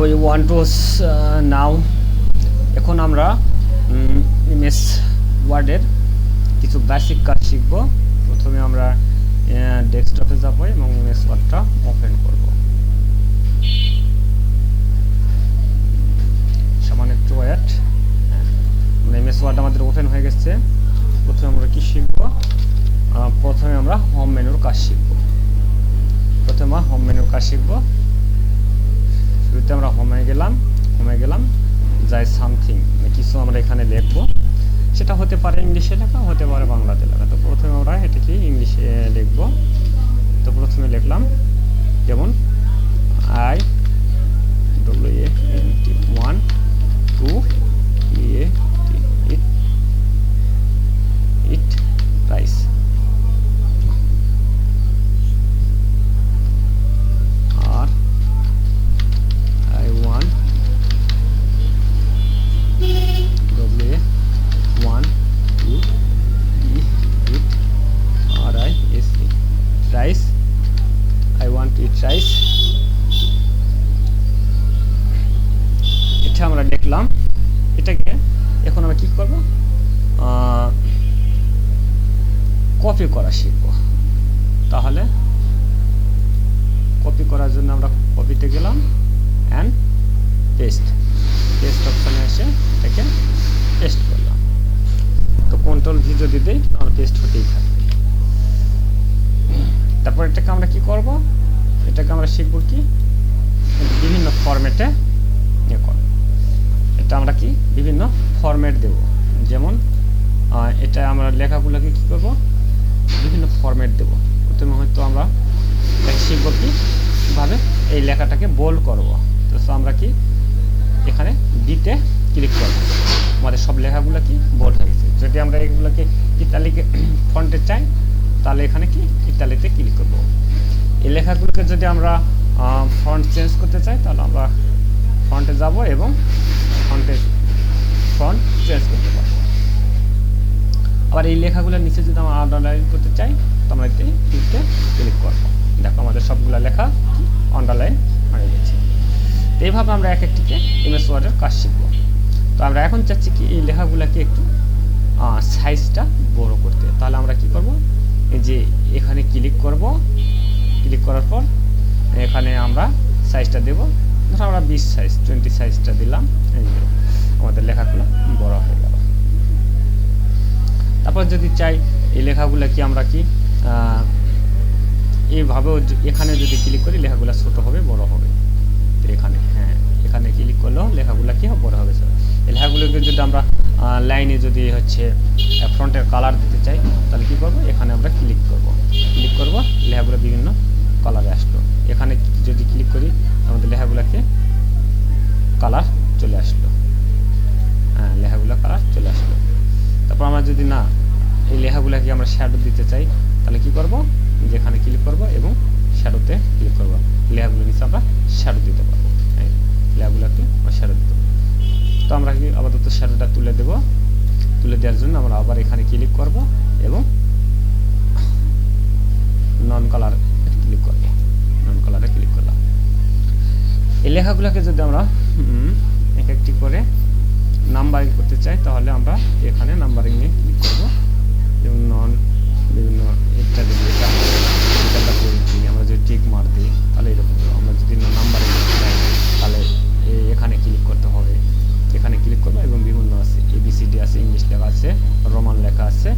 we want to now এখন আমরা MS ওয়ার্ডের কিছু বেসিক কাজ শিখব। প্রথমে আমরা ডেস্কটপে যাব এবং এমএস ওয়ার্ডটা ওপেন করব। সামান্য একটু ওয়েট। এমএস ওয়ার্ড আমাদের ওপেন হয়ে গেছে। প্রথমে আমরা কি শিখব? প্রথমে আমরা হোম মেনুর কাজ শিখব। প্রথমে হোম মেনুর কাজ শিখব। শুরুতে আমরা হোমে গেলাম যাই সামথিং কিছু আমরা এখানে লিখব। সেটা হতে পারে ইংলিশে লেখা, হতে পারে বাংলাতে লেখা। তো প্রথমে আমরা এটাকে ইংলিশে লিখব। তো প্রথমে লিখলাম যেমন IWANT 1 2 eat rice। R I want W1 2 eat RICE rice। I want to eat rice। এটা আমরা দেখলাম। এটাকে এখন আমরা কি করব? কপি করা শিখব। তাহলে কপি করার জন্য আমরা কপিতে গেলাম অ্যান্ড পেস্ট অপশানে এসে এটাকে পেস্ট করলাম। তো কন্ট্রোল ভি যদি দিই তাহলে পেস্ট হতেই থাকবে। তারপর এটাকে আমরা কি করব? এটাকে আমরা শিখব কি বিভিন্ন ফরম্যাটে এটা আমরা কি বিভিন্ন ফরম্যাট দেব। যেমন এটা আমরা লেখাগুলোকে কি করব? বিভিন্ন ফরম্যাট দেব। প্রথমে হয়তো আমরা শিখব কিভাবে এই লেখাটাকে বোল্ড করব। তো আমরা কি এখানে দিতে ক্লিক করব। আমাদের সব লেখাগুলো কি বোল্ড হয়ে গেছে। যদি আমরা এগুলোকে ইতালিকে ফন্টে চাই তাহলে এখানে কি ইতালিতে ক্লিক করব। এই লেখাগুলোকে যদি আমরা ফন্ট চেঞ্জ করতে চাই তাহলে আমরা ফন্টে যাব এবং ফন্ট চেঞ্জ করতে পারবো। আবার এই লেখাগুলোর নিচে যদি আমরা আন্ডারলাইন করতে চাই তো আমরা এতে ক্লিক করব। দেখো আমাদের সবগুলো লেখা আন্ডারলাইন হয়ে গেছে। এইভাবে আমরা এক একটিকে এমএস ওয়ার্ডের কাজ শিখব। তো আমরা এখন চাচ্ছি কি এই লেখাগুলোকে একটু সাইজটা বড় করতে। তাহলে আমরা কি করব? এই যে এখানে ক্লিক করব। ক্লিক করার পর এখানে আমরা সাইজটা দেব। ধরো আমরা 20 সাইজটা দিলাম। এই যে আমাদের লেখাগুলো বড় হয়ে গেল। তারপর যদি চাই এই লেখাগুলো কি আমরা কি এইভাবেও এখানে যদি ক্লিক করি লেখাগুলো ছোট হবে বড় হবে। তো এখানে ক্লিক করলেও লেখাগুলো কি বড় হবে। এই লেখাগুলোকে যদি আমরা লাইনে যদি হচ্ছে ফ্রন্টের কালার দিতে চাই তাহলে কি করব? এখানে আমরা ক্লিক করব। লেখাগুলো বিভিন্ন কালারে আসলো। এখানে যদি ক্লিক করি আমাদের লেখাগুলোকে কালার চলে আসলো। লেখাগুলো কালার চলে আসলো। তারপর আমরা যদি না এই লেখাগুলোকে আমরা শ্যাডো দিতে চাই তাহলে কি করব? যেখানে ক্লিক করব এবং শ্যাডোতে ক্লিক করব। লেখাগুলো নিচে আমরা শ্যাডো দিতে পারবো। লেখাগুলোকে আমরা শ্যাডো দিতে পারবো। তো আমরা কি আপাতত শ্যাডোটা তুলে দেব। তুলে দেওয়ার জন্য আমরা আবার এখানে ক্লিক করব এবং নন কালারে ক্লিক করলাম। এই লেখাগুলোকে যদি আমরা এক একটি করে নাম্বারিং করতে চাই তাহলে আমরা এখানে নাম্বারিং এ ক্লিক করব। যেমন নন বিভিন্ন ইত্যাদি আমরা যদি টিক মার দিই তাহলে এরকম। আমরা যদি নাম্বারিং চাই তাহলে এখানে ক্লিক করতে হবে। এখানে ক্লিক করবো এবং বিভিন্ন আছে ABCD আছে, ইংলিশ লেখা আছে, রোমান লেখা আছে।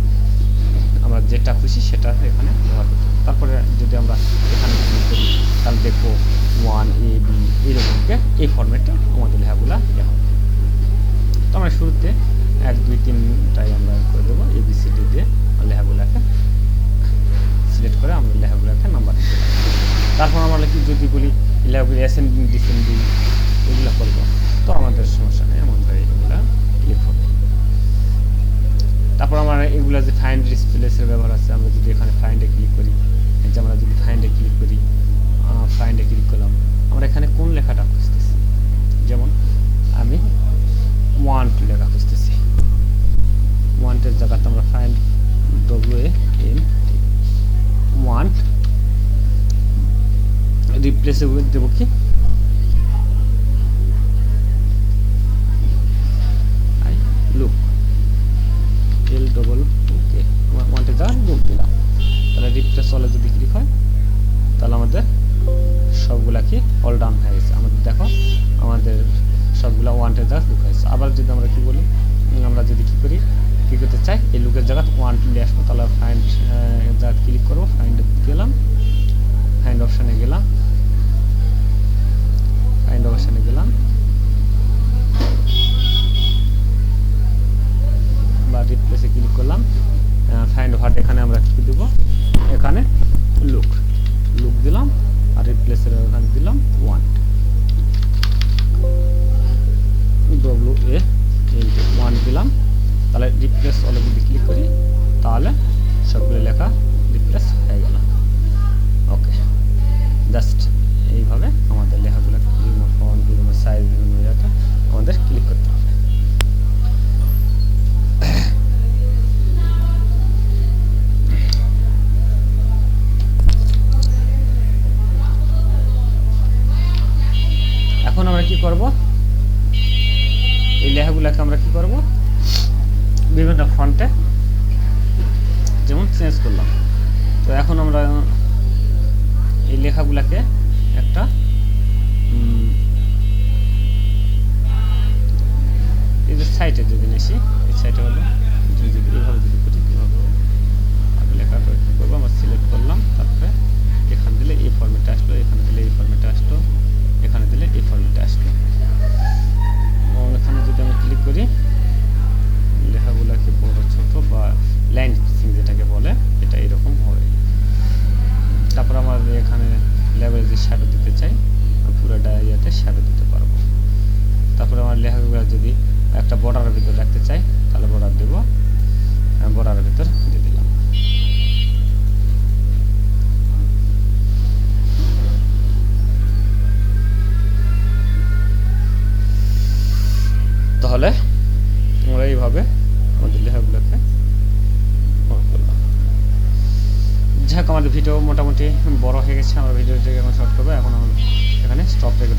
আমরা যেটা খুশি সেটা এখানে ব্যবহার করতে। তারপরে যদি আমরা এখানে ক্লিক করি তাহলে দেখবো 1AB এইরকমকে এই ফরম্যাটে আমাদের লেখাগুলা লেখা হবে। তো আমরা শুরুতে 1 2 3টাই আমরা করে দেবো ABCD দিয়ে লেখাগুলোকে সিলেক্ট করে আমরা লেখাগুলোকে নাম্বার দিতে পারি। তারপর আমরা কি যদি বলি লেখাগুলো অ্যাসেন্ডিং ডিসেন্ডিং এগুলো করবো তো আমাদের সমস্যা নেই, আমাদের এগুলো ক্লিক হবে। তারপর আমরা এগুলো যে ফাইন্ড রিপ্লেসের ব্যবহার আছে, আমরা যদি এখানে ফাইন্ডে ক্লিক করি, যে আমরা যদি ফাইন্ডে ক্লিক করলাম আমরা এখানে কোন লেখাটা খুঁজতেছি। যেমন আমি ওয়ান্ট লেখা খুঁজতেছি। ওয়ান্টের জায়গাতে আমরা ফাইন্ড WANT ওয়ান্ট রিপ্লেসে দেবো কি সবগুলা কি অল ডান হয়ে গেছে। আমাদের দেখো আমাদের সবগুলা ওয়ান্টের জায়গা লুক হয়েছে। আবার যদি আমরা কি বলি, আমরা যদি কি করি, কি করতে চাই, এই লুকের জায়গা ওয়ান নিয়ে আসবো, তাহলে ফাইন্ড জায়গা ক্লিক করবো, ফাইন্ড গেলাম, ফাইন্ড অপশানে গেলাম, ফাইন্ড অপশানে গেলাম, বা রিপ্লেসে ক্লিক করলাম, ফাইন্ড হোয়াট, এখানে আমরা কি দেব, এখানে লুক দিলাম, আর রিপ্লেসের এখানে দিলাম ওয়ান, ওয়ান দিলাম। তাহলে রিপ্লেস অলে যদি ক্লিক করি, তাহলে সবগুলো লেখা রিপ্লেস হয়ে গেল। ওকে, জাস্ট এইভাবে আমাদের লেখাগুলো বিভিন্ন ফন্ট, বিভিন্ন সাইজ, বিভিন্ন ইয়েতে আমাদের ক্লিক করতে হবে। এখন আমরা কি করব, এই লেখাগুলোকে আমরা কি করব, বিভিন্ন ফন্টে যেমন চেঞ্জ করলাম। তো এখন আমরা এই লেখাগুলোকে একটা এই যে সাইটে যদি নিয়েছি, এই সাইটে হলো যদি এইভাবে যদি করি, কীভাবে আগে লেখাটা কী করবো, আমরা সিলেক্ট করলাম, তারপরে এখানে দিলে এই ফরম্যাটে আসলো, এখানে দিলে এই ফরম্যাটে আসলো, এখানে দিলে এই ফরম্যাটে আসলো। এবং এখানে যদি আমি ক্লিক করি, লেখাগুলোকে বড় ছোট বা লাইন স্পেসিং যেটাকে বলে, এটা এরকম হবে। তারপর আমরা এখানে লেভেলে যে শ্যাডো দিতে চাই, পুরো ডায়াতে শ্যাডো দিতে পারবো। তারপরে আমার লেখাগুলো যদি একটা বর্ডারের ভিতর রাখতে চাই, তাহলে বর্ডার দেবো, বর্ডারের ভিতর দিয়ে দিলাম। তাহলে আমরা এইভাবে আমাদের লেখাগুলোকে করলাম। যাক, আমাদের ভিডিও মোটামুটি বড় হয়ে গেছে, আমরা ভিডিওটাকে এখন শর্ট করবো। এখন আমরা এখানে স্টপ রেখে